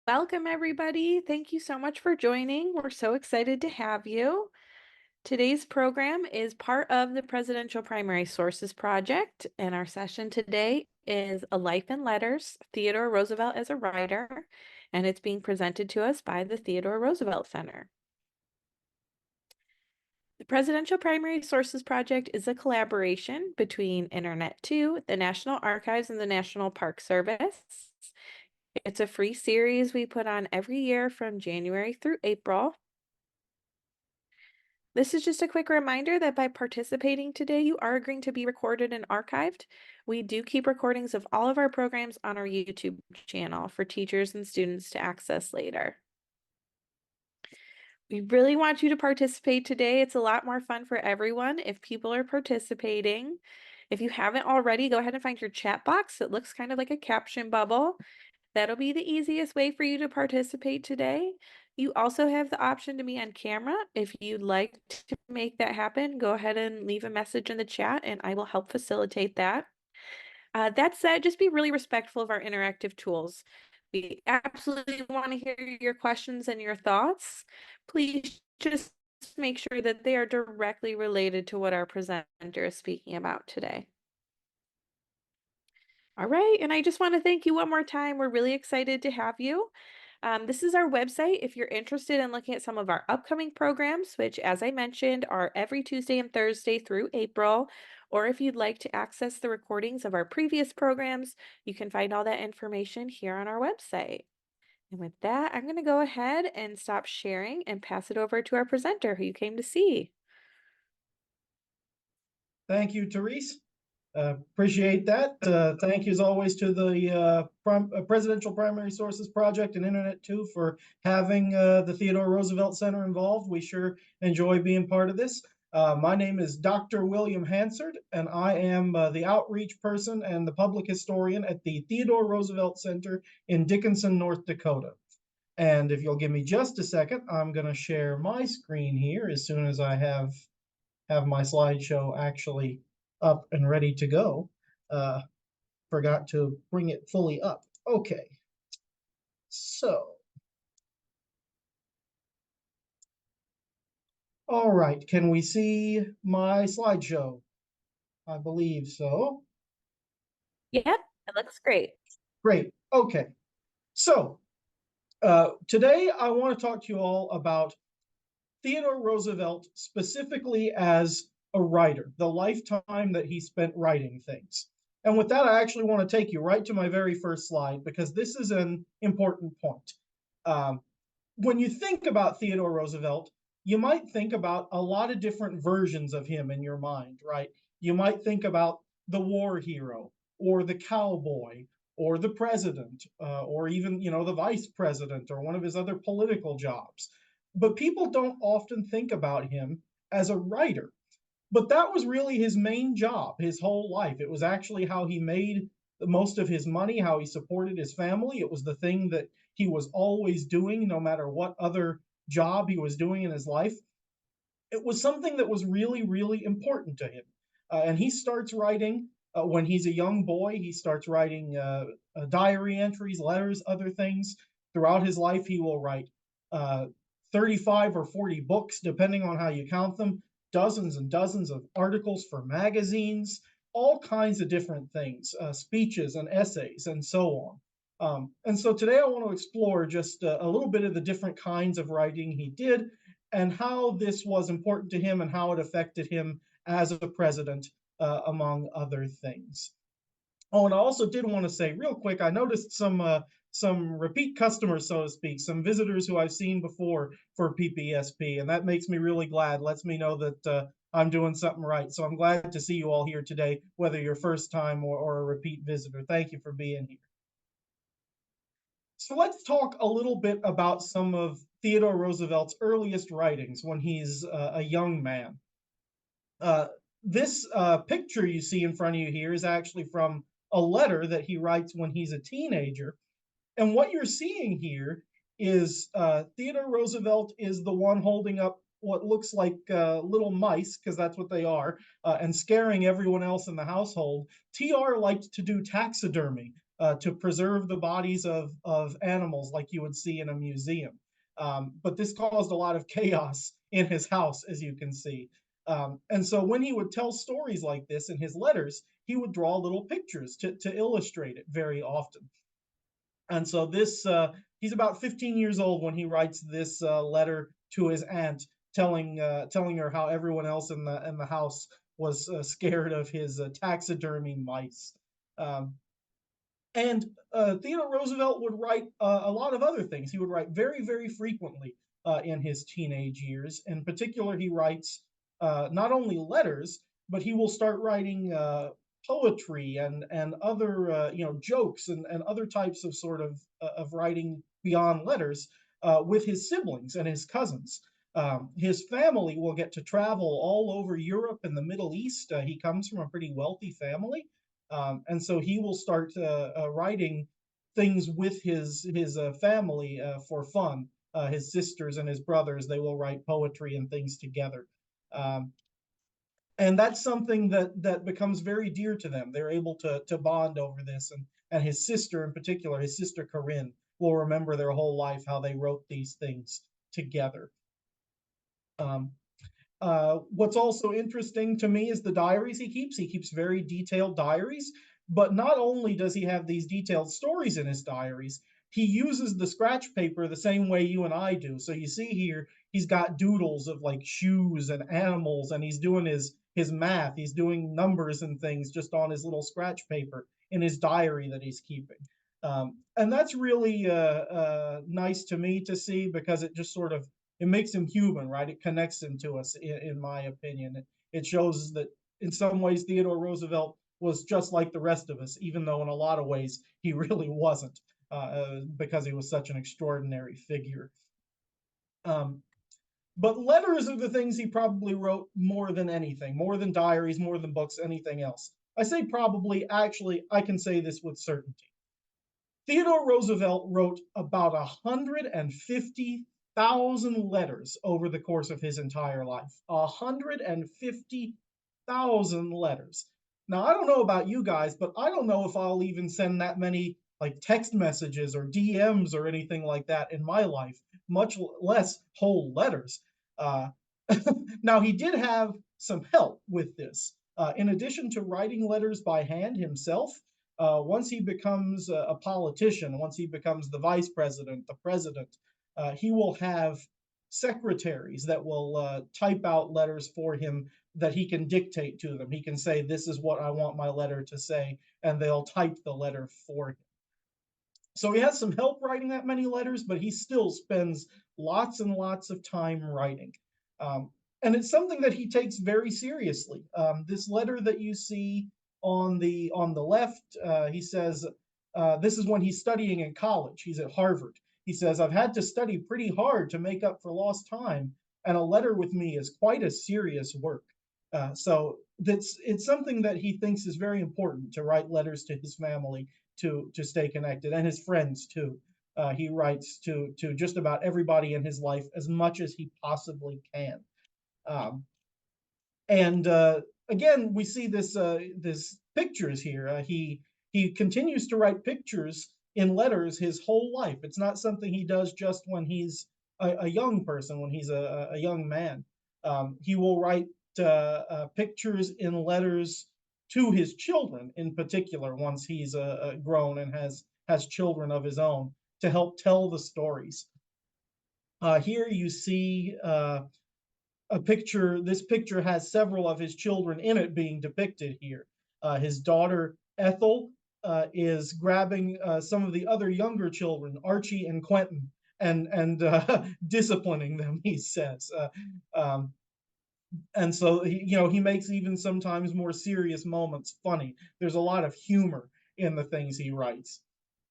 Welcome, everybody. Thank you so much for joining. We're so excited to have you. Today's program is part of the Presidential Primary Sources Project, and our session today is A Life in Letters, Theodore Roosevelt as a Writer, and it's being presented to us by the Theodore Roosevelt Center. The Presidential Primary Sources Project is a collaboration between Internet2, the National Archives, and the National Park Service. It's a free series we put on every year from January through April. This is just a quick reminder that by participating today, you are going to be recorded and archived. We do keep recordings of all of our programs on our YouTube channel for teachers and students to access later. We really want you to participate today. It's a lot more fun for everyone if people are participating. If you haven't already, go ahead and find your chat box. It looks kind of like a caption bubble. That'll be the easiest way for you to participate today. You also have the option to be on camera. If you'd like to make that happen, go ahead and leave a message in the chat and I will help facilitate that. That said, just be really respectful of our interactive tools. We absolutely want to hear your questions and your thoughts. Please just make sure that they are directly related to what our presenter is speaking about today. All right, and I just want to thank you one more time. We're really excited to have you. This is our website if you're interested in looking at some of our upcoming programs, which, as I mentioned, are every Tuesday and Thursday through April. Or if you'd like to access the recordings of our previous programs, you can find all that information here on our website. And with that, I'm going to go ahead and stop sharing and pass it over to our presenter who you came to see. Thank you, Therese. Appreciate that. Thank you as always to the Presidential Primary Sources Project and Internet2 for having the Theodore Roosevelt Center involved. We sure enjoy being part of this. My name is Dr. William Hansard, and I am the outreach person and the public historian at the Theodore Roosevelt Center in Dickinson, North Dakota. And if you'll give me just a second, I'm going to share my screen here as soon as I have my slideshow actually up and ready to go. Forgot to bring it fully up. Okay. So, all right. Can we see my slideshow? I believe so. Yep, it looks great. Great. Okay. So, today I want to talk to you all about Theodore Roosevelt specifically as a writer, the lifetime that he spent writing things. And with that, I actually want to take you right to my very first slide because this is an important point. When you think about Theodore Roosevelt, you might think about a lot of different versions of him in your mind, right? You might think about the war hero or the cowboy or the president or even, the vice president or one of his other political jobs. But people don't often think about him as a writer. But that was really his main job, his whole life. It was actually how he made most of his money, how he supported his family. It was the thing that he was always doing, no matter what other job he was doing in his life. It was something that was really, really important to him. And he starts writing when he's a young boy. He starts writing diary entries, letters, other things. Throughout his life, he will write 35 or 40 books, depending on how you count them, dozens and dozens of articles for magazines, all kinds of different things, speeches and essays, and so on. And so today I want to explore just a little bit of the different kinds of writing he did and how this was important to him and how it affected him as a president, among other things. Oh, and I also did want to say real quick, I noticed some repeat customers, so to speak, some visitors who I've seen before for PPSP, and that makes me really glad, lets me know that I'm doing something right. So I'm glad to see you all here today, whether you're first time or a repeat visitor. Thank you for being here. So let's talk a little bit about some of Theodore Roosevelt's earliest writings when he's a young man. This picture you see in front of you here is actually from a letter that he writes when he's a teenager. And what you're seeing here is Theodore Roosevelt is the one holding up what looks like little mice, because that's what they are, and scaring everyone else in the household. TR liked to do taxidermy. to preserve the bodies of animals like you would see in a museum. But this caused a lot of chaos in his house, as you can see. And so when he would tell stories like this in his letters, he would draw little pictures to illustrate it very often. And so he's about 15 years old when he writes this letter to his aunt, telling her how everyone else in the house was scared of his taxidermy mice. Um, and Theodore Roosevelt would write a lot of other things. He would write very, very frequently in his teenage years. In particular, he writes not only letters, but he will start writing poetry and other jokes and other types of sort of writing beyond letters with his siblings and his cousins. His family will get to travel all over Europe and the Middle East. He comes from a pretty wealthy family, and so he will start writing things with his family for fun. His sisters and his brothers, they will write poetry and things together. Um, and that's something that becomes very dear to them. They're able to bond over this, and his sister in particular, his sister Corinne, will remember their whole life how they wrote these things together. Um, what's also interesting to me is the diaries he keeps. He keeps very detailed diaries, but not only does he have these detailed stories in his diaries, he uses the scratch paper the same way you and I do. So you see here, he's got doodles of like shoes and animals, and he's doing his math. He's doing numbers and things just on his little scratch paper in his diary that he's keeping. And that's really nice to me to see, because it just sort of it makes him human, right? It connects him to us, in my opinion. It shows that in some ways Theodore Roosevelt was just like the rest of us, even though in a lot of ways he really wasn't, because he was such an extraordinary figure. Um, but letters are the things he probably wrote more than anything, more than diaries, more than books, anything else. I say probably, actually, I can say this with certainty. Theodore Roosevelt wrote about 150,000 letters over the course of his entire life. 150,000 letters. Now, I don't know about you guys, but I don't know if I'll even send that many like text messages or DMs or anything like that in my life, much less whole letters. Uh, Now, he did have some help with this. In addition to writing letters by hand himself, once he becomes a politician, once he becomes the vice president, the president, he will have secretaries that will type out letters for him that he can dictate to them. He can say, "This is what I want my letter to say," and they'll type the letter for him. So he has some help writing that many letters, but he still spends lots and lots of time writing. Um, and it's something that he takes very seriously. This letter that you see on the left, he says, this is when he's studying in college. He's at Harvard. He says, "I've had to study pretty hard to make up for lost time, and a letter with me is quite a serious work." So it's something that he thinks is very important to write letters to his family to stay connected, and his friends too. He writes to just about everybody in his life as much as he possibly can. Um, and again, we see this pictures here. He continues to write pictures in letters his whole life. It's not something he does just when he's a young person, when he's a young man. He will write pictures in letters to his children, in particular, once he's grown and has children of his own, to help tell the stories. Here you see a picture. This picture has several of his children in it being depicted here. His daughter Ethel is grabbing some of the other younger children, Archie and Quentin, and disciplining them. He says, and so he makes even sometimes more serious moments funny. There's a lot of humor in the things he writes.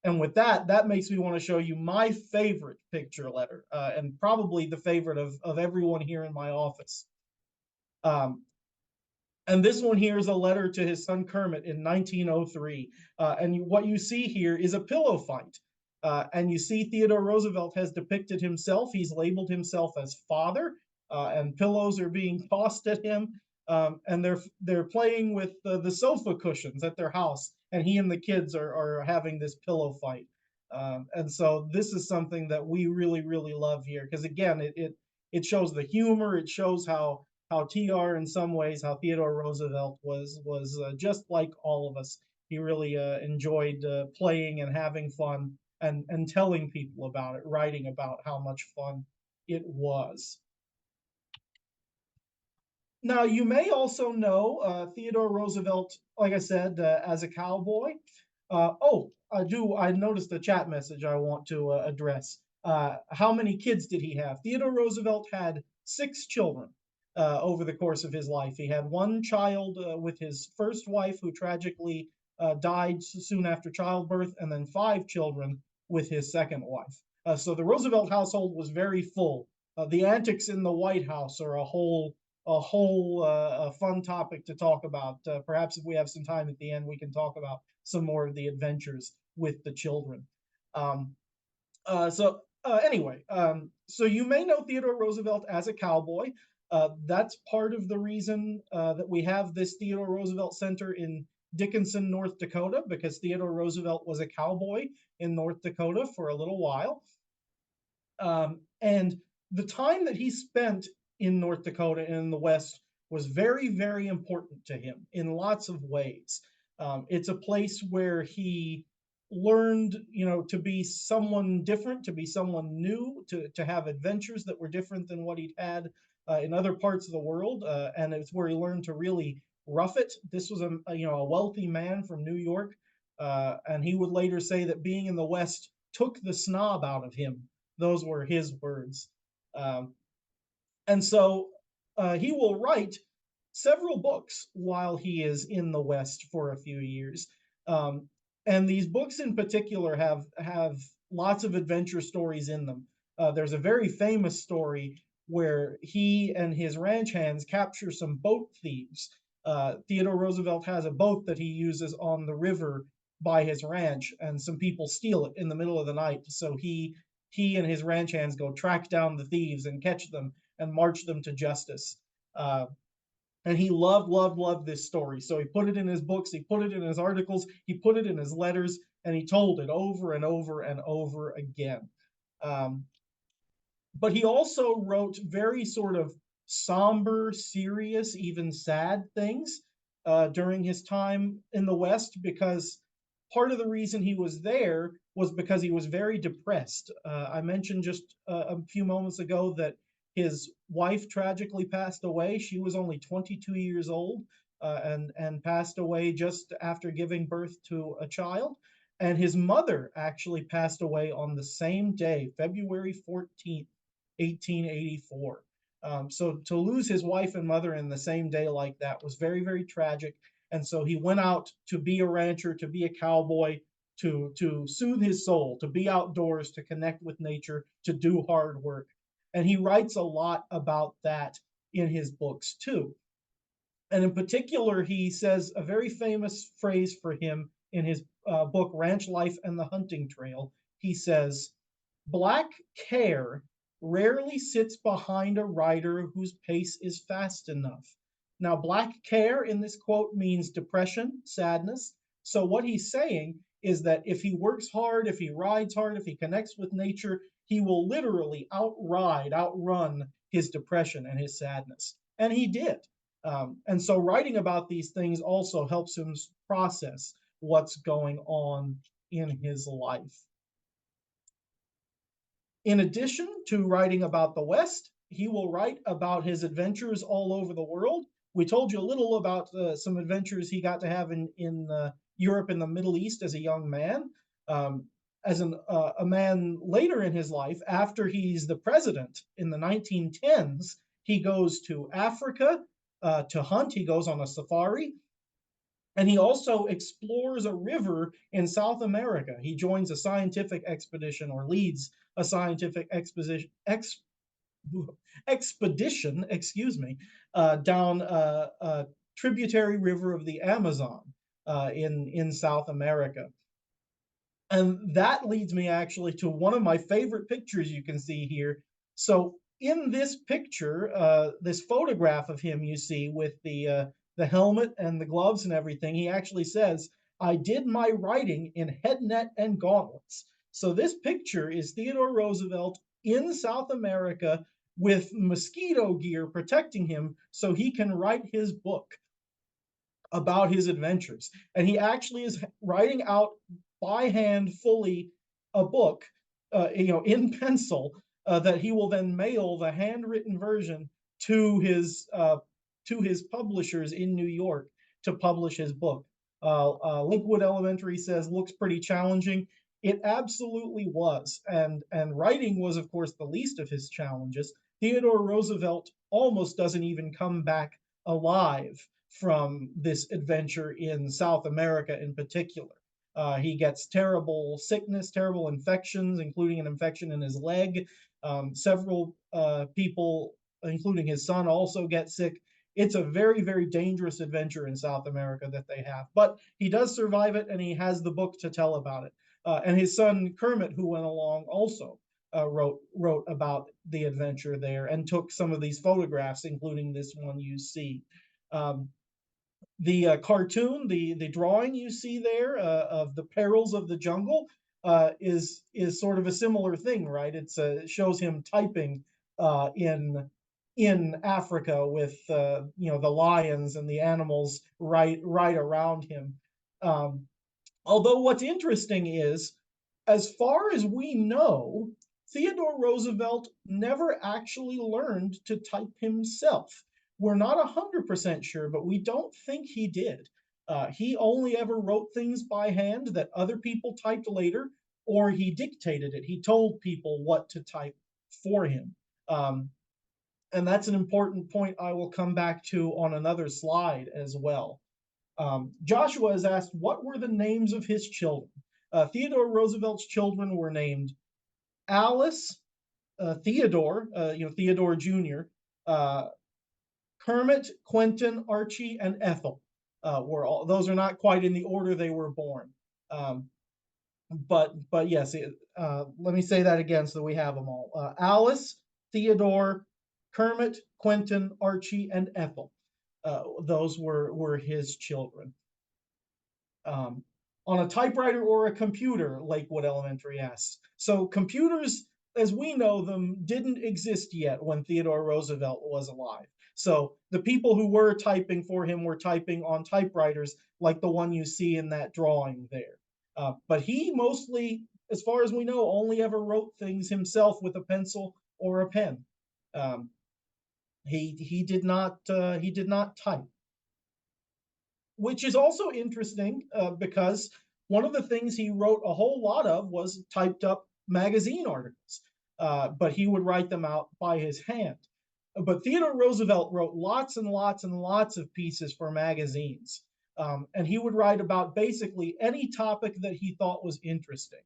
And with that makes me want to show you my favorite picture letter, and probably the favorite of everyone here in my office. Um, and this one here is a letter to his son Kermit in 1903. And what you see here is a pillow fight. And you see Theodore Roosevelt has depicted himself. He's labeled himself as father, and pillows are being tossed at him. And they're playing with the sofa cushions at their house and he and the kids are having this pillow fight. And so this is something that we really really love here, because again it shows the humor. It shows how TR, in some ways, how Theodore Roosevelt was just like all of us. He really enjoyed playing and having fun, and telling people about it, writing about how much fun it was. Now, you may also know Theodore Roosevelt, like I said, as a cowboy. Oh, I noticed a chat message I want to address. How many kids did he have? Theodore Roosevelt had 6 children over the course of his life. He had one child with his first wife, who tragically died soon after childbirth, and then 5 children with his second wife. So the Roosevelt household was very full. The antics in the White House are a whole fun topic to talk about. Perhaps if we have some time at the end, we can talk about some more of the adventures with the children. Um, anyway, so you may know Theodore Roosevelt as a cowboy. That's part of the reason that we have this Theodore Roosevelt Center in Dickinson, North Dakota, because Theodore Roosevelt was a cowboy in North Dakota for a little while. And the time that he spent in North Dakota and in the West was very, very important to him in lots of ways. It's a place where he learned, to be someone different, to be someone new, to have adventures that were different than what he'd had in other parts of the world, and it's where he learned to really rough it. This was a wealthy man from New York, and he would later say that being in the West took the snob out of him. Those were his words. Um, and so he will write several books while he is in the West for a few years. Um, and these books in particular have lots of adventure stories in them. There's a very famous story where he and his ranch hands capture some boat thieves. Theodore Roosevelt has a boat that he uses on the river by his ranch, and some people steal it in the middle of the night. So he and his ranch hands go track down the thieves and catch them and march them to justice. And he loved, loved, loved this story. So he put it in his books, he put it in his articles, he put it in his letters, and he told it over and over and over again. Um, but he also wrote very sort of somber, serious, even sad things during his time in the West, because part of the reason he was there was because he was very depressed. I mentioned just a few moments ago that his wife tragically passed away. She was only 22 years old, and passed away just after giving birth to a child. And his mother actually passed away on the same day, February 14th, 1884. So to lose his wife and mother in the same day like that was very, very tragic. And so he went out to be a rancher, to be a cowboy, to soothe his soul, to be outdoors, to connect with nature, to do hard work. And he writes a lot about that in his books too. And in particular, he says a very famous phrase for him in his book, Ranch Life and the Hunting Trail. He says, "Black care rarely sits behind a rider whose pace is fast enough." Now, black care in this quote means depression, sadness. So, what he's saying is that if he works hard, if he rides hard, if he connects with nature, he will literally outrun his depression and his sadness. And he did. And so writing about these things also helps him process what's going on in his life. In addition to writing about the West, he will write about his adventures all over the world. We told you a little about some adventures he got to have in Europe and the Middle East as a young man. As a man later in his life, after he's the president in the 1910s, he goes to Africa to hunt. He goes on a safari. And he also explores a river in South America. He joins a scientific expedition, or leads a scientific expedition, down a tributary river of the Amazon in South America. And that leads me actually to one of my favorite pictures you can see here. So in this picture, this photograph of him you see with the helmet and the gloves and everything, he actually says, I did my writing in head net and gauntlets. So this picture is Theodore Roosevelt in South America with mosquito gear protecting him so he can write his book about his adventures. And he actually is writing out by hand fully a book, in pencil, that he will then mail the handwritten version to his publishers in New York to publish his book. Linkwood Elementary says looks pretty challenging. It absolutely was, and writing was, of course, the least of his challenges. Theodore Roosevelt almost doesn't even come back alive from this adventure in South America in particular. He gets terrible sickness, terrible infections, including an infection in his leg. Several people, including his son, also get sick. It's a very, very dangerous adventure in South America that they have. But he does survive it, and he has the book to tell about it. And his son Kermit, who went along, also wrote about the adventure there and took some of these photographs, including this one you see. Um, the cartoon, the drawing you see there of the perils of the jungle is sort of a similar thing, right? It shows him typing in Africa with the lions and the animals right around him. Um, Although what's interesting is, as far as we know, Theodore Roosevelt never actually learned to type himself. We're not 100% sure, but we don't think he did. He only ever wrote things by hand that other people typed later, or he dictated it. He told people what to type for him. Um, and that's an important point I will come back to on another slide as well. Joshua is asked, what were the names of his children? Theodore Roosevelt's children were named Alice, Theodore, Theodore Jr., uh, Kermit, Quentin, Archie, and Ethel. Those are not quite in the order they were born. Um, but yes, let me say that again so we have them all. Alice, Theodore, Kermit, Quentin, Archie, and Ethel. Those were his children. Um, on a typewriter or a computer, Lakewood Elementary asks. So computers, as we know them, didn't exist yet when Theodore Roosevelt was alive. So the people who were typing for him were typing on typewriters like the one you see in that drawing there. But he mostly, as far as we know, only ever wrote things himself with a pencil or a pen. Um, he did not type, which is also interesting because one of the things he wrote a whole lot of was typed up magazine articles, but he would write them out by his hand. But Theodore Roosevelt wrote lots and lots and lots of pieces for magazines. And he would write about basically any topic that he thought was interesting.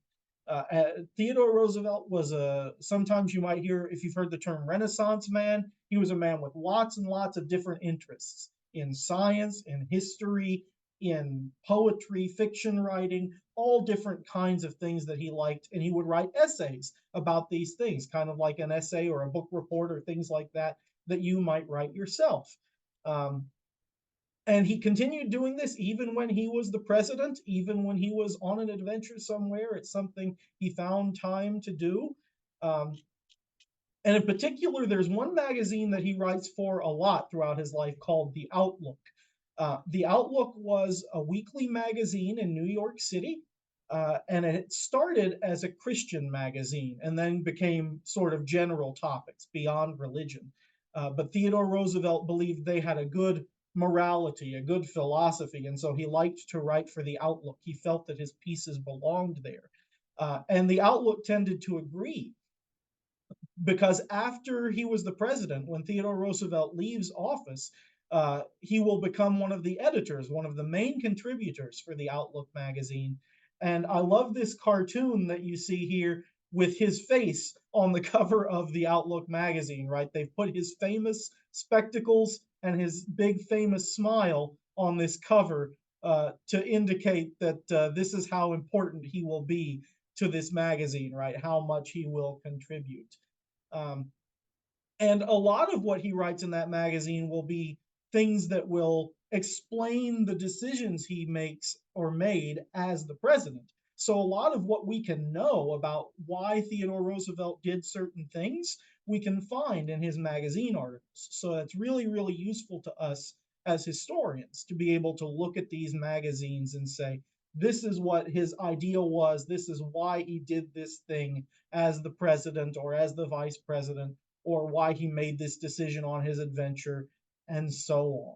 Theodore Roosevelt was sometimes you might hear, if you've heard the term Renaissance man, he was a man with lots and lots of different interests in science, in history, in poetry, fiction writing, all different kinds of things that he liked. And he would write essays about these things, kind of like an essay or a book report or things like that, that you might write yourself. Um, and he continued doing this even when he was the president, even when he was on an adventure somewhere. It's something he found time to do. Um, and in particular, there's one magazine that he writes for a lot throughout his life called The Outlook. The Outlook was a weekly magazine in New York City, and it started as a Christian magazine and then became sort of general topics beyond religion. But Theodore Roosevelt believed they had a good morality, a good philosophy, and so he liked to write for The Outlook. He felt that his pieces belonged there. And The Outlook tended to agree because after he was the president, when Theodore Roosevelt leaves office, he will become one of the editors, one of the main contributors for the Outlook magazine. And I love this cartoon that you see here with his face on the cover of the Outlook magazine, right? They've put his famous spectacles and his big famous smile on this cover to indicate that this is how important he will be to this magazine, right? How much he will contribute. And a lot of what he writes in that magazine will be things that will explain the decisions he makes or made as the president. So a lot of what we can know about why Theodore Roosevelt did certain things, we can find in his magazine articles. So it's really, really useful to us as historians to be able to look at these magazines and say, this is what his ideal was, this is why he did this thing as the president or as the vice president, or why he made this decision on his adventure, and so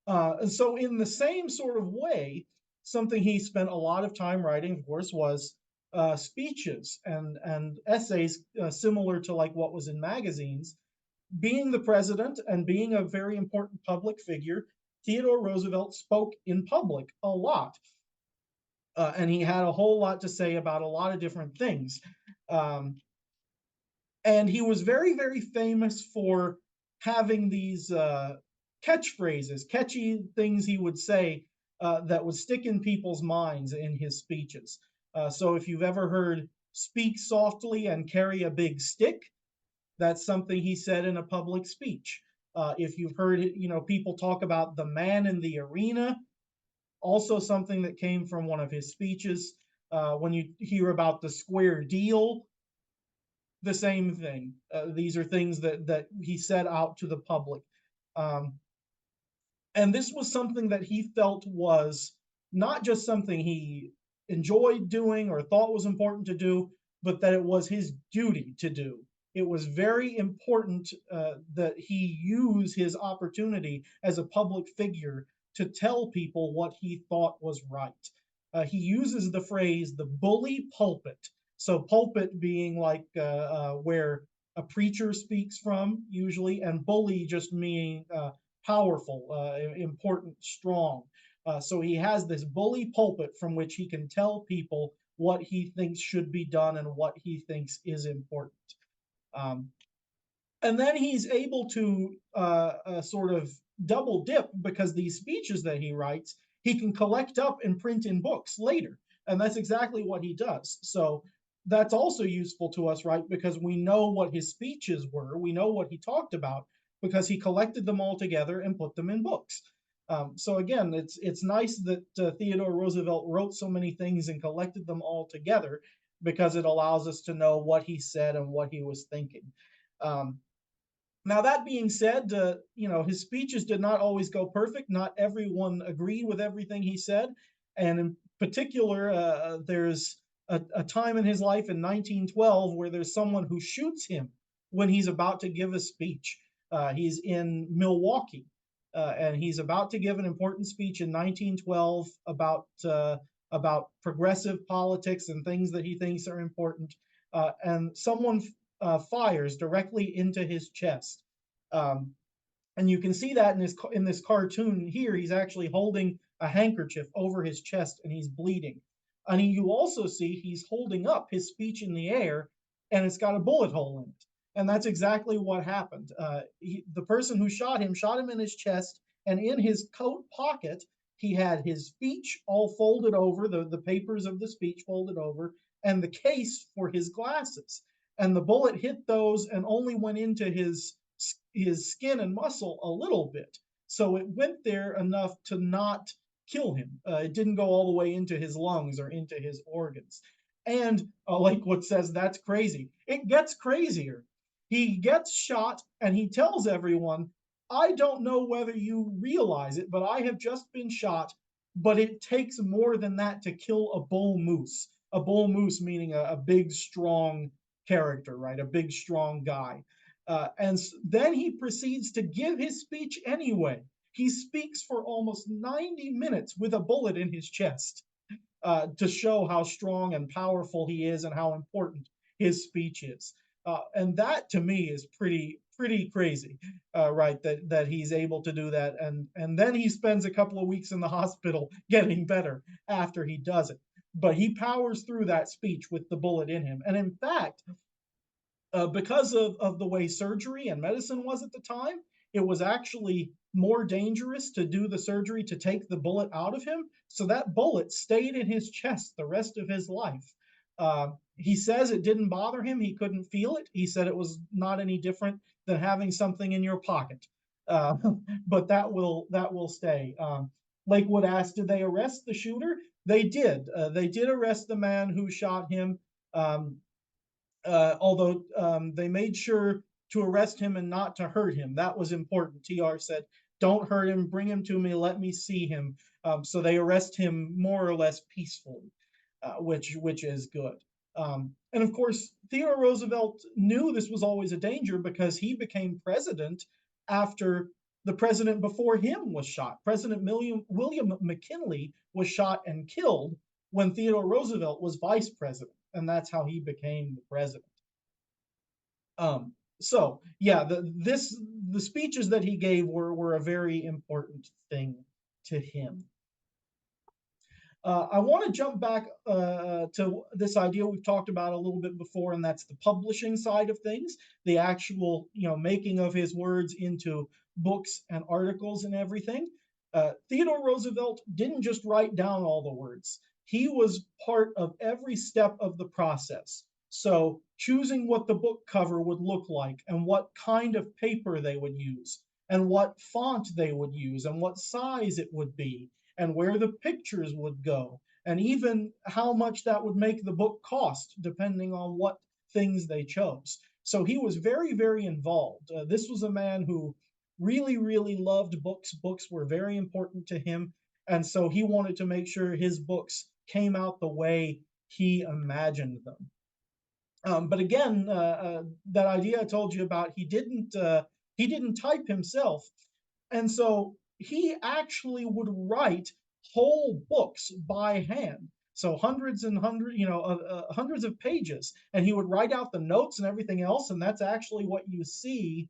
on. And so, in the same sort of way, something he spent a lot of time writing, of course, was speeches and essays similar to like what was in magazines. Being the president and being a very important public figure, Theodore Roosevelt spoke in public a lot. And he had a whole lot to say about a lot of different things. Um, and he was very, very famous for having these catchphrases, catchy things he would say that would stick in people's minds in his speeches. So if you've ever heard "speak softly and carry a big stick," that's something he said in a public speech. If you've heard, people talk about the man in the arena, also something that came from one of his speeches. When you hear about the square deal, the same thing. These are things that he set out to the public. Um, and this was something that he felt was not just something he enjoyed doing or thought was important to do, but that it was his duty to do. It was very important that he use his opportunity as a public figure to tell people what he thought was right. He uses the phrase the bully pulpit. So, pulpit being like where a preacher speaks from, usually, and bully just meaning powerful, important, strong. So he has this bully pulpit from which he can tell people what he thinks should be done and what he thinks is important. Um, and then he's able to sort of double dip because these speeches that he writes, he can collect up and print in books later. And that's exactly what he does. So that's also useful to us, right? Because we know what his speeches were, we know what he talked about because he collected them all together and put them in books. So again, it's nice that Theodore Roosevelt wrote so many things and collected them all together because it allows us to know what he said and what he was thinking. Um, Now, that being said, his speeches did not always go perfect. Not everyone agreed with everything he said. And in particular, there's a time in his life in 1912 where there's someone who shoots him when he's about to give a speech. He's in Milwaukee, and he's about to give an important speech in 1912 about progressive politics and things that he thinks are important. And someone fires directly into his chest. Um, and you can see that in this cartoon here. He's actually holding a handkerchief over his chest and he's bleeding. And you also see he's holding up his speech in the air and it's got a bullet hole in it. And that's exactly what happened. The person who shot him in his chest, and in his coat pocket, he had his speech all folded over, the papers of the speech folded over, and the case for his glasses. And the bullet hit those and only went into his skin and muscle a little bit. So it went there enough to not kill him. It didn't go all the way into his lungs or into his organs. And like what says, that's crazy. It gets crazier. He gets shot and he tells everyone, I don't know whether you realize it, but I have just been shot, but it takes more than that to kill a bull moose. A bull moose meaning a big, strong character, right? A big, strong guy. And then he proceeds to give his speech anyway. He speaks for almost 90 minutes with a bullet in his chest to show how strong and powerful he is and how important his speech is. And that to me is pretty crazy, right? That he's able to do that, and then he spends a couple of weeks in the hospital getting better after he does it. But he powers through that speech with the bullet in him, and in fact, because of the way surgery and medicine was at the time, it was actually more dangerous to do the surgery to take the bullet out of him. So that bullet stayed in his chest the rest of his life. He says it didn't bother him. He couldn't feel it. He said it was not any different than having something in your pocket. uh, but that will stay. Lakewood asked, "Did they arrest the shooter?" They did. They did arrest the man who shot him. Um, although they made sure to arrest him and not to hurt him. That was important. TR said, "Don't hurt him, bring him to me, let me see him." So they arrest him more or less peacefully, which is good. And of course, Theodore Roosevelt knew this was always a danger because he became president after the president before him was shot. President William McKinley was shot and killed when Theodore Roosevelt was vice president, and that's how he became the president. So yeah, the speeches that he gave were a very important thing to him. I want to jump back to this idea we've talked about a little bit before, and that's the publishing side of things, the actual, making of his words into books and articles and everything. Theodore Roosevelt didn't just write down all the words. He was part of every step of the process. So choosing what the book cover would look like and what kind of paper they would use and what font they would use and what size it would be and where the pictures would go, and even how much that would make the book cost, depending on what things they chose. So he was very, very involved. This was a man who really, really loved books. Books were very important to him. And so he wanted to make sure his books came out the way he imagined them. But again, that idea I told you about, he didn't type himself, and so he actually would write whole books by hand. So hundreds and hundreds, hundreds of pages, and he would write out the notes and everything else. And that's actually what you see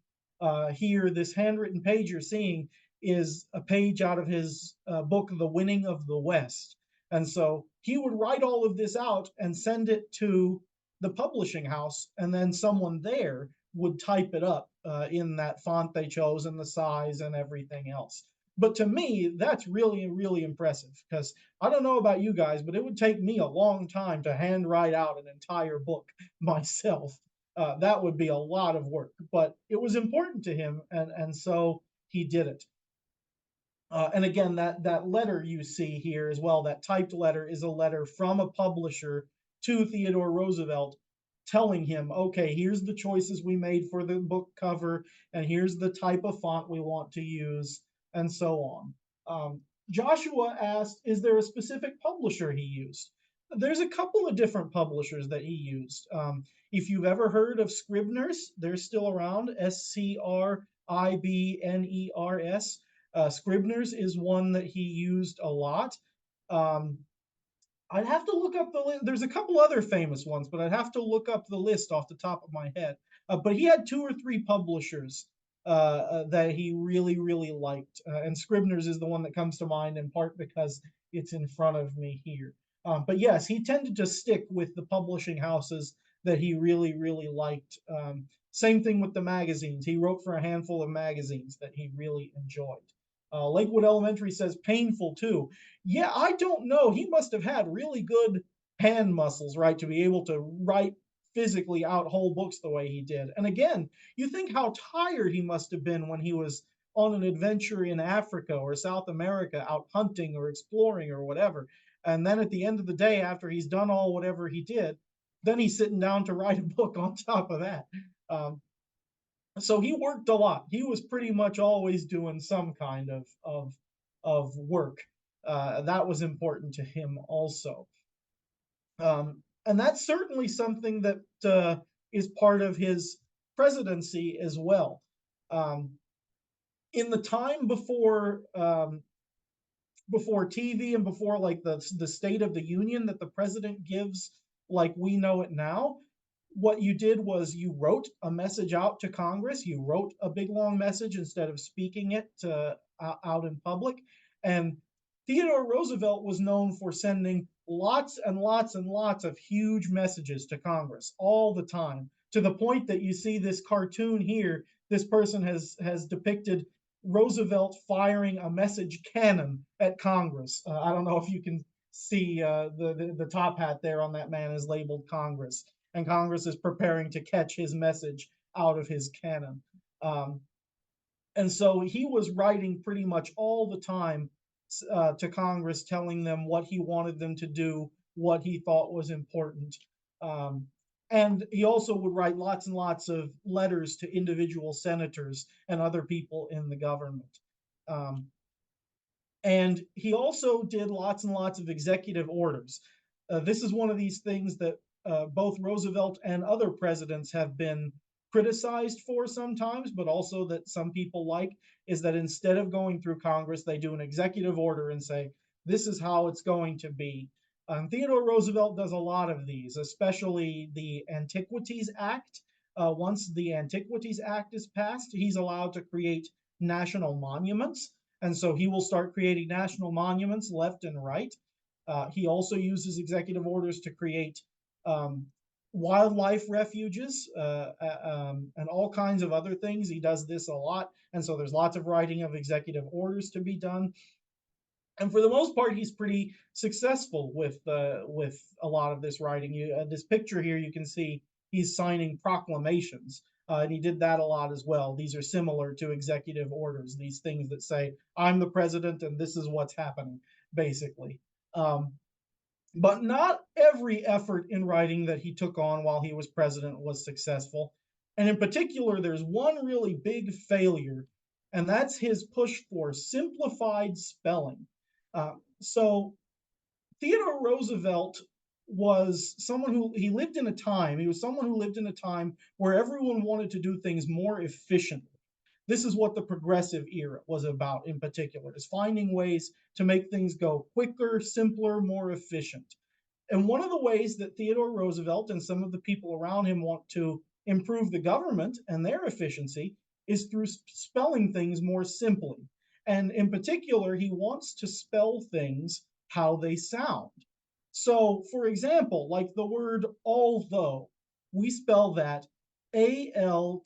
here. This handwritten page you're seeing is a page out of his book, The Winning of the West. And so he would write all of this out and send it to the publishing house, and then someone there would type it up in that font they chose and the size and everything else. But to me, that's really, really impressive because I don't know about you guys, but it would take me a long time to hand write out an entire book myself. That would be a lot of work, but it was important to him, and so he did it. And again, that letter you see here as well, that typed letter, is a letter from a publisher to Theodore Roosevelt telling him, okay, here's the choices we made for the book cover, and here's the type of font we want to use, and so on. Joshua asked, is there a specific publisher he used? There's a couple of different publishers that he used. If you've ever heard of Scribner's, they're still around, Scribners. Scribner's is one that he used a lot. Um, I'd have to look up the list. There's a couple other famous ones, but I'd have to look up the list off the top of my head. But he had two or three publishers that he really, really liked. And Scribner's is the one that comes to mind, in part because it's in front of me here. But yes, he tended to stick with the publishing houses that he really, really liked. Same thing with the magazines. He wrote for a handful of magazines that he really enjoyed. Lakewood Elementary says painful too. Yeah, I don't know. He must have had really good hand muscles, right, to be able to write physically out whole books the way he did. And again, you think how tired he must have been when he was on an adventure in Africa or South America, out hunting or exploring or whatever. And then at the end of the day, after he's done all whatever he did, then he's sitting down to write a book on top of that. So he worked a lot. He was pretty much always doing some kind of work. That was important to him also. And that's certainly something that is part of his presidency as well. In the time before TV and before like the State of the Union that the president gives, like we know it now, what you did was you wrote a message out to Congress. You wrote a big long message instead of speaking it out in public. And Theodore Roosevelt was known for sending lots and lots and lots of huge messages to Congress all the time, to the point that you see this cartoon here. This person has depicted Roosevelt firing a message cannon at Congress. I don't know if you can see the top hat there on that man is labeled Congress, and Congress is preparing to catch his message out of his cannon. And so he was writing pretty much all the time to Congress, telling them what he wanted them to do, what he thought was important. Um, and he also would write lots and lots of letters to individual senators and other people in the government. Um, and he also did lots and lots of executive orders. This is one of these things that both Roosevelt and other presidents have been criticized for sometimes, but also that some people like, is that instead of going through Congress, they do an executive order and say, this is how it's going to be. Theodore Roosevelt does a lot of these, especially the Antiquities Act. Once the Antiquities Act is passed, he's allowed to create national monuments. And so he will start creating national monuments left and right. He also uses executive orders to create um, wildlife refuges and all kinds of other things. He does this a lot. And so there's lots of writing of executive orders to be done. And for the most part, he's pretty successful with a lot of this writing. This picture here, you can see he's signing proclamations, and he did that a lot as well. These are similar to executive orders, these things that say, "I'm the president, and this is what's happening," basically. Um, but not every effort in writing that he took on while he was president was successful. And in particular, there's one really big failure, and that's his push for simplified spelling. So Theodore Roosevelt was someone who he lived in a time, he was someone who lived in a time where everyone wanted to do things more efficiently. This is what the progressive era was about in particular, is finding ways to make things go quicker, simpler, more efficient. And one of the ways that Theodore Roosevelt and some of the people around him want to improve the government and their efficiency is through spelling things more simply. And in particular, he wants to spell things how they sound. So, for example, like the word although, we spell that Althoughh,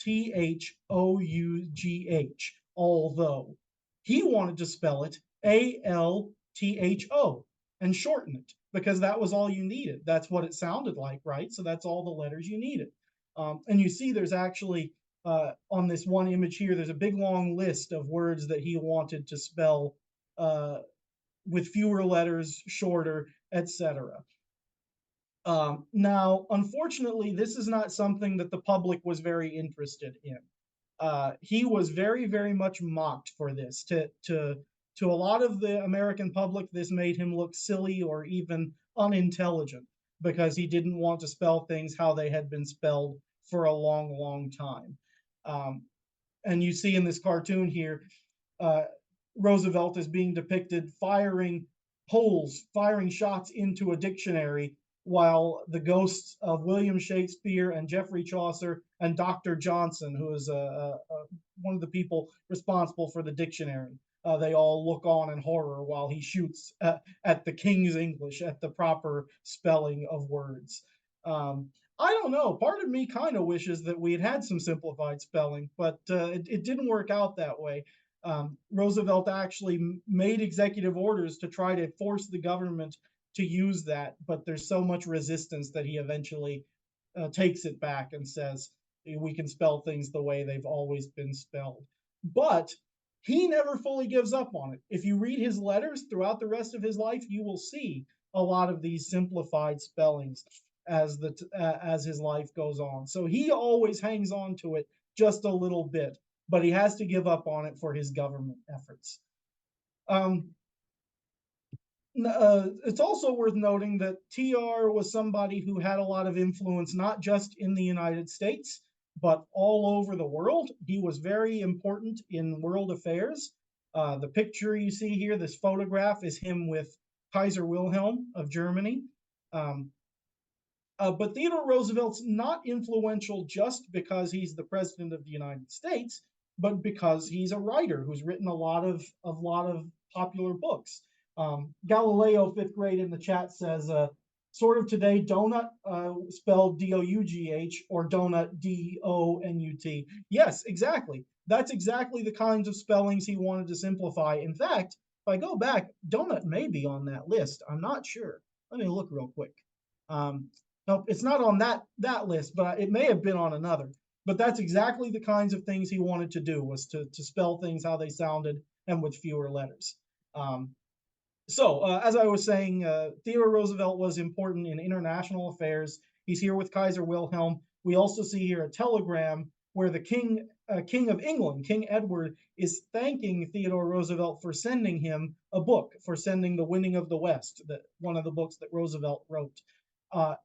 although. He wanted to spell it Altho and shorten it because that was all you needed. That's what it sounded like, right? So that's all the letters you needed. And you see there's actually on this one image here, there's a big long list of words that he wanted to spell with fewer letters, shorter, etc. Now, unfortunately, this is not something that the public was very interested in. He was very, very much mocked for this. To a lot of the American public, this made him look silly or even unintelligent because he didn't want to spell things how they had been spelled for a long, long time. Um, and you see in this cartoon here, uh, Roosevelt is being depicted firing shots into a dictionary, while the ghosts of William Shakespeare and Geoffrey Chaucer and Dr. Johnson, who is one of the people responsible for the dictionary, they all look on in horror while he shoots at the King's English, at the proper spelling of words. I don't know. Part of me kind of wishes that we had had some simplified spelling, but it didn't work out that way. Roosevelt actually made executive orders to try to force the government to use that, but there's so much resistance that he eventually takes it back and says we can spell things the way they've always been spelled. But he never fully gives up on it. If you read his letters throughout the rest of his life, you will see a lot of these simplified spellings as his life goes on. So he always hangs on to it just a little bit, but he has to give up on it for his government efforts. Um, it's also worth noting that TR was somebody who had a lot of influence, not just in the United States, but all over the world. He was very important in world affairs. The picture you see here, this photograph, is him with Kaiser Wilhelm of Germany. But Theodore Roosevelt's not influential just because he's the president of the United States, but because he's a writer who's written a lot of popular books. Galileo, fifth grade in the chat says, sort of today, donut spelled D-O-U-G-H or donut D-O-N-U-T. Yes, exactly. That's exactly the kinds of spellings he wanted to simplify. In fact, if I go back, donut may be on that list. I'm not sure. Let me look real quick. Um, no, it's not on that list, but it may have been on another. but that's exactly the kinds of things he wanted to do, was to spell things how they sounded and with fewer letters. Um, as I was saying, Theodore Roosevelt was important in international affairs. He's here with Kaiser Wilhelm. We also see here a telegram where the King of England, King Edward, is thanking Theodore Roosevelt for sending him a book, for sending The Winning of the West, one of the books that Roosevelt wrote.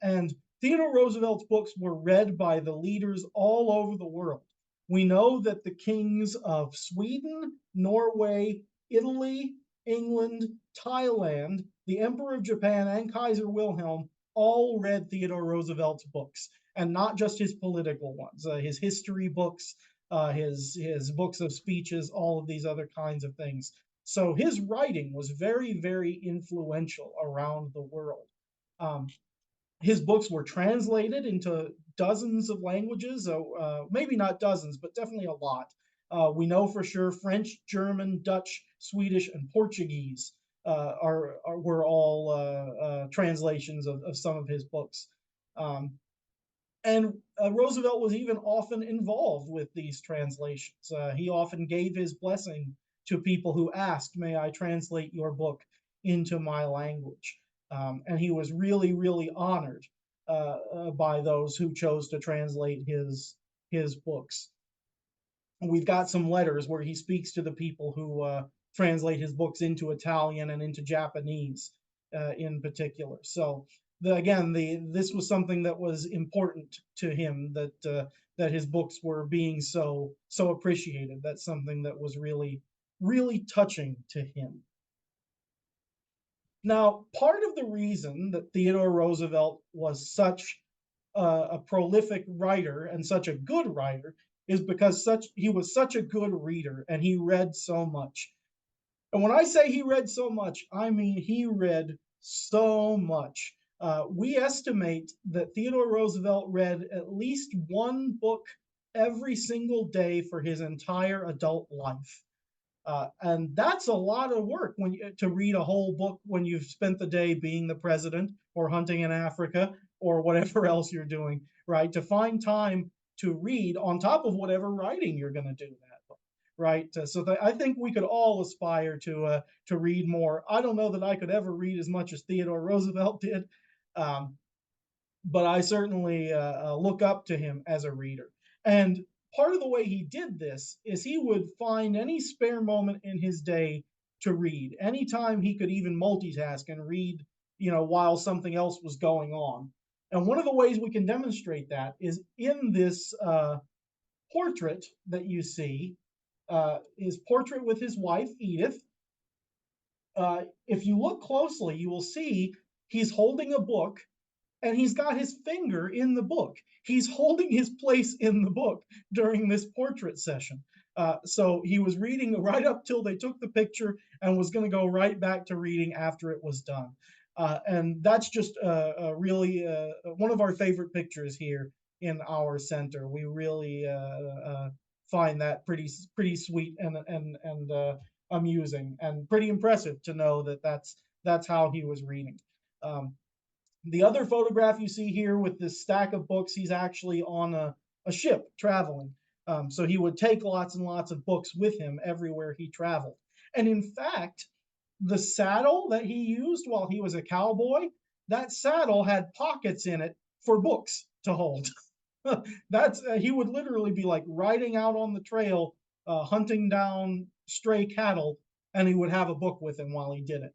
And Theodore Roosevelt's books were read by the leaders all over the world. We know that the kings of Sweden, Norway, Italy, England, Thailand, the Emperor of Japan, and Kaiser Wilhelm all read Theodore Roosevelt's books, and not just his political ones, his history books, his books of speeches, all of these other kinds of things. So his writing was very, very influential around the world. Um, his books were translated into dozens of languages, maybe not dozens, but definitely a lot. We know for sure French, German, Dutch, Swedish, and Portuguese were all translations of some of his books. Um, and Roosevelt was even often involved with these translations. He often gave his blessing to people who asked, "May I translate your book into my language?" And he was really, really honored by those who chose to translate his books. We've got some letters where he speaks to the people who translate his books into Italian and into Japanese in particular. So again, this was something that was important to him, that his books were being so appreciated. That's something that was really, really touching to him. Now, part of the reason that Theodore Roosevelt was such a prolific writer and such a good writer is because he was such a good reader, and he read so much. And when I say he read so much, I mean he read so much. We estimate that Theodore Roosevelt read at least one book every single day for his entire adult life. And that's a lot of work to read a whole book when you've spent the day being the president or hunting in Africa or whatever else you're doing, right? To find time to read on top of whatever writing you're going to do that, right? I think we could all aspire to read more. I don't know that I could ever read as much as Theodore Roosevelt did, um, but I certainly look up to him as a reader. And part of the way he did this is he would find any spare moment in his day to read. Anytime he could even multitask and read, while something else was going on. And one of the ways we can demonstrate that is in this portrait that you see, his portrait with his wife, Edith. If you look closely, you will see he's holding a book and he's got his finger in the book. He's holding his place in the book during this portrait session. So he was reading right up till they took the picture and was going to go right back to reading after it was done. And that's just really one of our favorite pictures here in our center. We really find that pretty sweet and amusing, and pretty impressive to know that that's how he was reading. The other photograph you see here with this stack of books, he's actually on a ship traveling. So he would take lots and lots of books with him everywhere he traveled. And in fact, the saddle that he used while he was a cowboy, that saddle had pockets in it for books to hold. He would literally be like riding out on the trail, hunting down stray cattle, and he would have a book with him while he did it.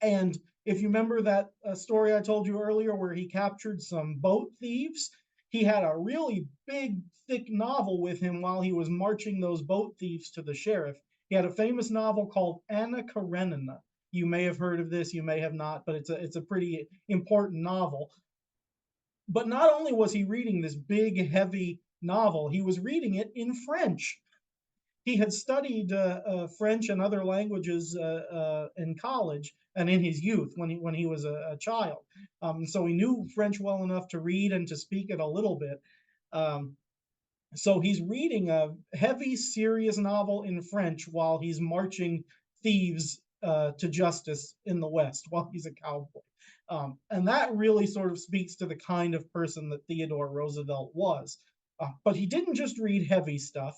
And if you remember that story I told you earlier where he captured some boat thieves, he had a really big, thick novel with him while he was marching those boat thieves to the sheriff. He had a famous novel called Anna Karenina. You may have heard of this, you may have not, but it's a pretty important novel. But not only was he reading this big, heavy novel, he was reading it in French. He had studied French and other languages in college and in his youth when he was a child. So he knew French well enough to read and to speak it a little bit. So he's reading a heavy, serious novel in French while he's marching thieves to justice in the West while he's a cowboy. And that really sort of speaks to the kind of person that Theodore Roosevelt was. But he didn't just read heavy stuff.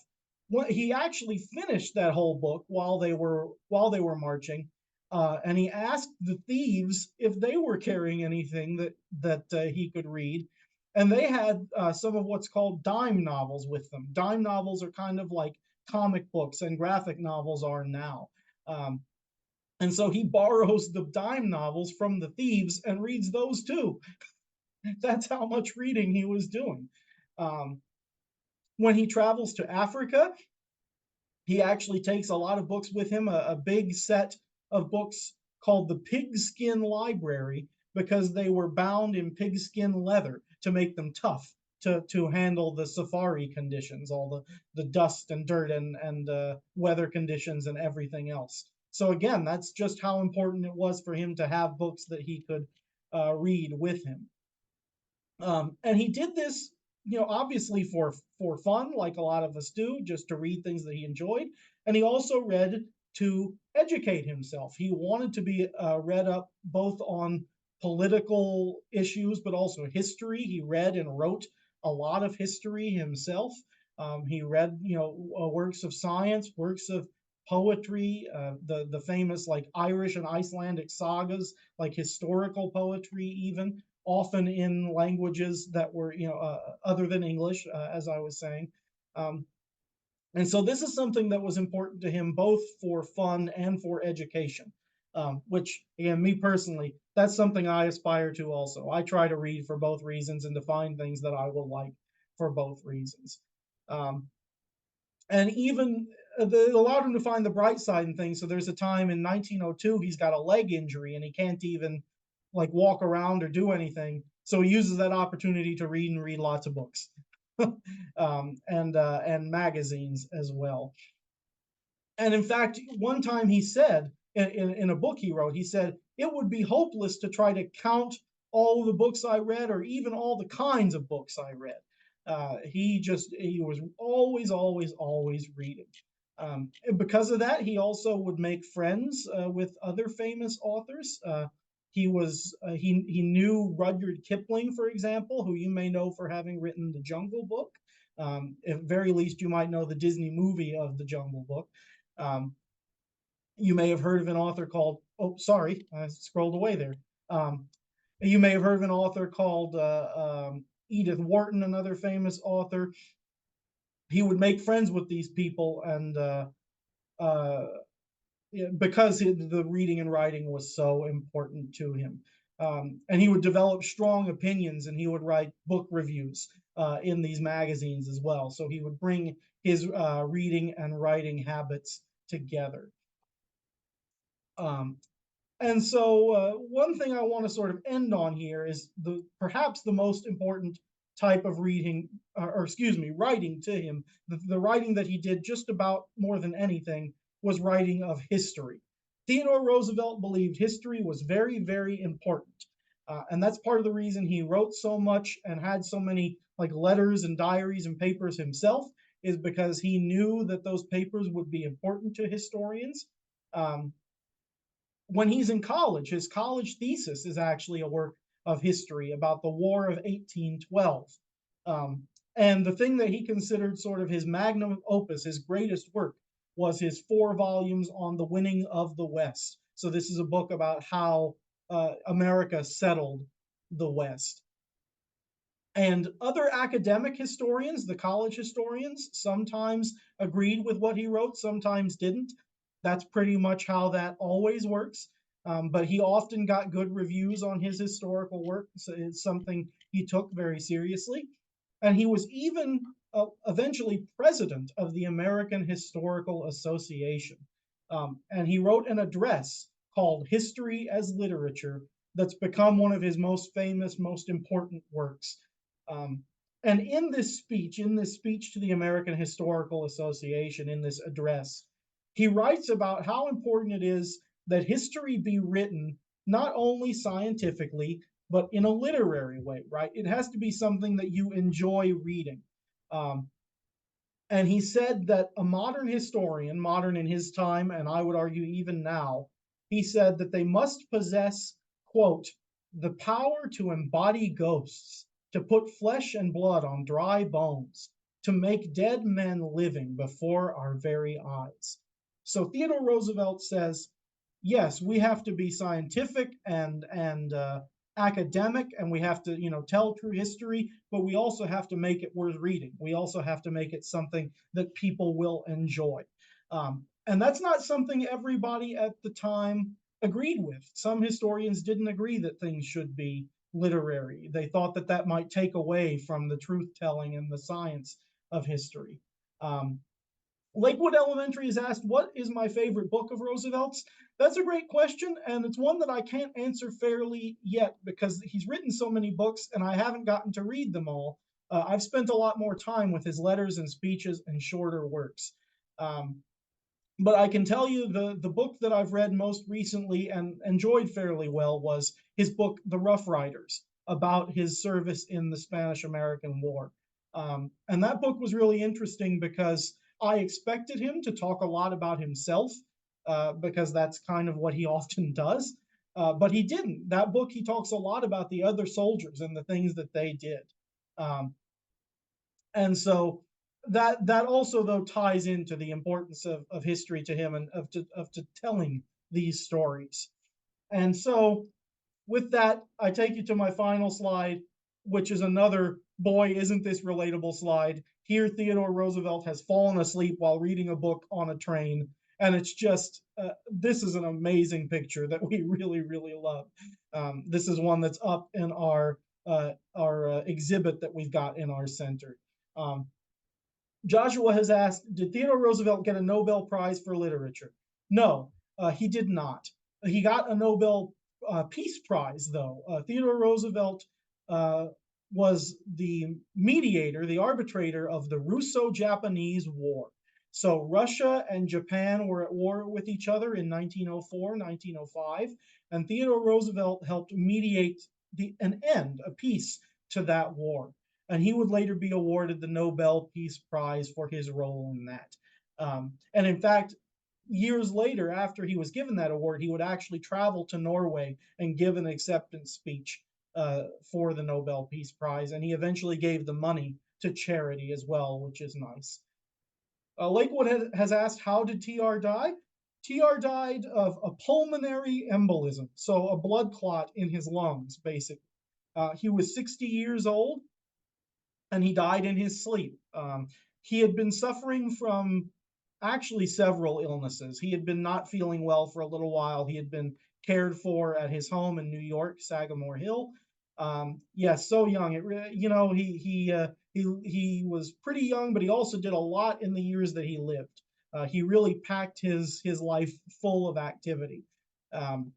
He actually finished that whole book while they were marching, and he asked the thieves if they were carrying anything that he could read, and they had some of what's called dime novels with them. Dime novels are kind of like comic books and graphic novels are now. Um, and so he borrows the dime novels from the thieves and reads those too. That's how much reading he was doing. Um, when he travels to Africa, he actually takes a lot of books with him, a big set of books called the Pigskin Library, because they were bound in pigskin leather to make them tough to handle the safari conditions, all the dust and dirt and weather conditions and everything else. So again, that's just how important it was for him to have books that he could read with him. And he did this, obviously for fun, like a lot of us do, just to read things that he enjoyed. And he also read to educate himself. He wanted to be read up both on political issues, but also history. He read and wrote a lot of history himself. He read, works of science, works of poetry, the famous like Irish and Icelandic sagas, like historical poetry, even often in languages that were, other than English, as I was saying. Um, and so this is something that was important to him, both for fun and for education, which, again, me personally, that's something I aspire to also. I try to read for both reasons and to find things that I will like for both reasons. Um, and even it allowed him to find the bright side in things. So there's a time in 1902 he's got a leg injury and he can't even like walk around or do anything. So he uses that opportunity to read and read lots of books, and magazines as well. And in fact, one time he said in a book he wrote, he said, it would be hopeless to try to count all the books I read or even all the kinds of books I read. He was always, always, always reading. And because of that, he also would make friends with other famous authors. He knew Rudyard Kipling, for example, who you may know for having written the Jungle Book. At very least, you might know the Disney movie of the Jungle Book. Um, you may have heard of an author called, oh, sorry, I scrolled away there. Um, you may have heard of an author called Edith Wharton, another famous author. He would make friends with these people, and uh, because the reading and writing was so important to him. And he would develop strong opinions, and he would write book reviews in these magazines as well. So he would bring his reading and writing habits together. Um, and so one thing I want to sort of end on here is perhaps the most important type of reading, or excuse me, writing to him. The writing that he did just about more than anything was writing of history. Theodore Roosevelt believed history was very, very important. And that's part of the reason he wrote so much and had so many like letters and diaries and papers himself, is because he knew that those papers would be important to historians. Um, when he's in college, his college thesis is actually a work of history about the War of 1812. Um, and the thing that he considered sort of his magnum opus, his greatest work, was his 4 volumes on the winning of the West. So this is a book about how America settled the West. And other academic historians, the college historians, sometimes agreed with what he wrote, sometimes didn't. That's pretty much how that always works. But he often got good reviews on his historical work. So it's something he took very seriously. And he was even eventually president of the American Historical Association. And he wrote an address called History as Literature that's become one of his most famous, most important works. Um, and in this speech to the American Historical Association, in this address, he writes about how important it is that history be written not only scientifically, but in a literary way, right? It has to be something that you enjoy reading. Um, and he said that a modern historian, modern in his time, and I would argue even now, he said that they must possess, quote, the power to embody ghosts to put flesh and blood on dry bones, to make dead men living before our very eyes. So Theodore Roosevelt says, yes, we have to be scientific and academic, and we have to, tell true history, but we also have to make it worth reading. We also have to make it something that people will enjoy. And that's not something everybody at the time agreed with. Some historians didn't agree that things should be literary. They thought that that might take away from the truth telling and the science of history. Um, Lakewood Elementary is asked, what is my favorite book of Roosevelt's? That's a great question, and it's one that I can't answer fairly yet because he's written so many books and I haven't gotten to read them all. I've spent a lot more time with his letters and speeches and shorter works. Um, but I can tell you the book that I've read most recently and enjoyed fairly well was his book, The Rough Riders, about his service in the Spanish American War. And that book was really interesting because I expected him to talk a lot about himself, because that's kind of what he often does. But he didn't. That book, he talks a lot about the other soldiers and the things that they did. Um, and so that also though ties into the importance of history to him and of to telling these stories. And so with that, I take you to my final slide, which is another boy, isn't this relatable slide. Here, Theodore Roosevelt has fallen asleep while reading a book on a train. And it's just, this is an amazing picture that we really, really love. This is one that's up in our exhibit that we've got in our center. Um, Joshua has asked, did Theodore Roosevelt get a Nobel Prize for Literature? No, he did not. He got a Nobel Peace Prize, though. Theodore Roosevelt was the mediator, the arbitrator of the Russo-Japanese War. So Russia and Japan were at war with each other in 1904, 1905, and Theodore Roosevelt helped mediate an end, a peace to that war, and he would later be awarded the Nobel Peace Prize for his role in that. And in fact, years later, after he was given that award, he would actually travel to Norway and give an acceptance speech for the Nobel Peace Prize, and he eventually gave the money to charity as well, which is nice. Lakewood has asked, how did TR die? TR died of a pulmonary embolism, so a blood clot in his lungs, basically. He was 60 years old, and he died in his sleep. He had been suffering from actually several illnesses. He had been not feeling well for a little while. He had been cared for at his home in New York, Sagamore Hill. Yes, so young. He was pretty young, but he also did a lot in the years that he lived. He really packed his life full of activity. Um,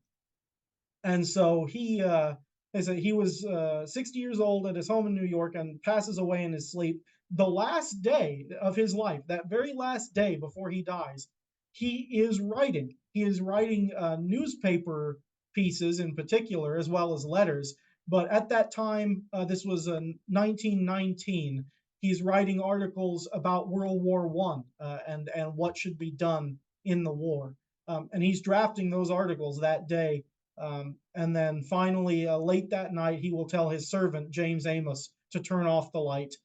and so he was 60 years old at his home in New York and passes away in his sleep. The last day of his life, that very last day before he dies, he is writing. He is writing newspaper pieces in particular, as well as letters. But at that time, this was in 1919. He's writing articles about World War One and what should be done in the war. And he's drafting those articles that day, and then finally, late that night, he will tell his servant, James Amos, to turn off the light.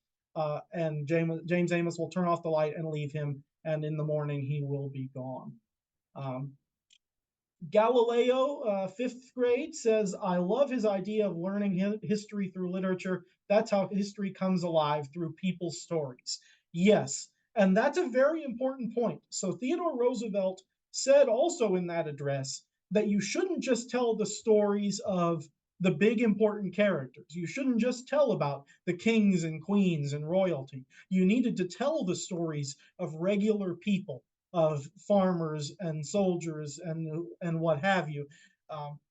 And James Amos will turn off the light and leave him. And in the morning, he will be gone. Um, Galileo, fifth grade, says, I love his idea of learning history through literature. That's how history comes alive, through people's stories. Yes, and that's a very important point. So Theodore Roosevelt said also in that address that you shouldn't just tell the stories of the big important characters. You shouldn't just tell about the kings and queens and royalty. You needed to tell the stories of regular people, of farmers and soldiers and what have you.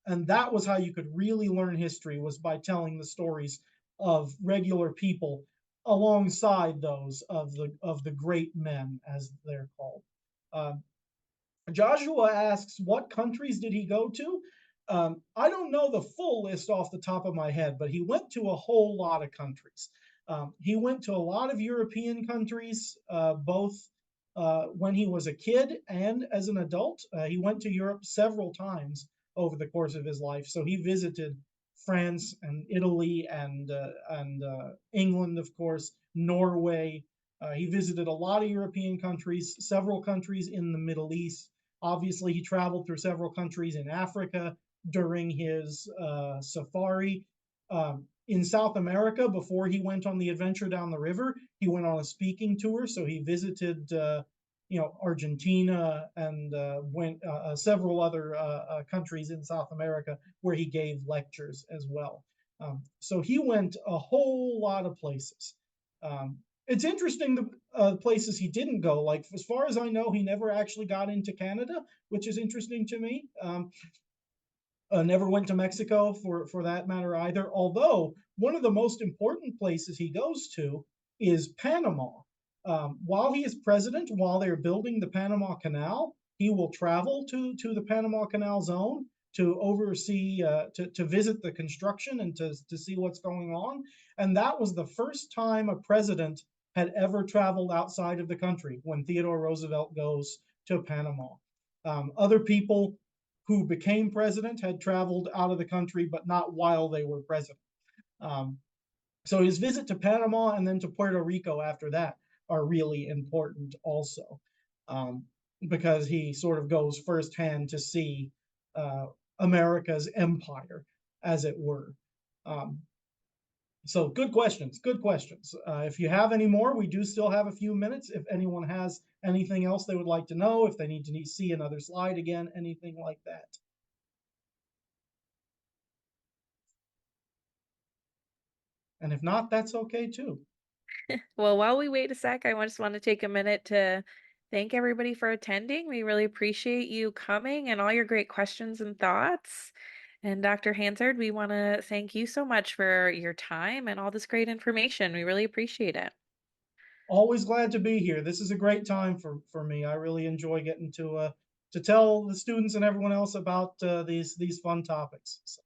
And that was how you could really learn history, was by telling the stories of regular people alongside those of the great men, as they're called. Joshua asks, what countries did he go to? I don't know the full list off the top of my head, but he went to a whole lot of countries. He went to a lot of European countries, both when he was a kid and as an adult. He went to Europe several times over the course of his life, so he visited France and Italy and England, of course, Norway. He visited a lot of European countries, several countries in the Middle East. Obviously, he traveled through several countries in Africa during his safari. In South America, before he went on the adventure down the river, he went on a speaking tour. So he visited, Argentina and went several other countries in South America where he gave lectures as well. So he went a whole lot of places. It's interesting the places he didn't go. Like as far as I know, he never actually got into Canada, which is interesting to me. Never went to Mexico for that matter either. Although one of the most important places he goes to is Panama. While he is president, while they're building the Panama Canal, he will travel to the Panama Canal zone to oversee to visit the construction and to see what's going on. And that was the first time a president had ever traveled outside of the country, when Theodore Roosevelt goes to Panama. Other people who became president had traveled out of the country, but not while they were president. Um, so his visit to Panama and then to Puerto Rico after that are really important also, um, because he sort of goes firsthand to see America's empire, as it were. Um, so good questions, good questions. If you have any more, we do still have a few minutes. If anyone has anything else they would like to know, if they need to see another slide again, anything like that. And if not, that's okay too. Well, while we wait a sec, I just want to take a minute to thank everybody for attending. We really appreciate you coming and all your great questions and thoughts. And Dr. Hansard, we want to thank you so much for your time and all this great information. We really appreciate it. Always glad to be here. This is a great time for me. I really enjoy getting to tell the students and everyone else about these fun topics. So.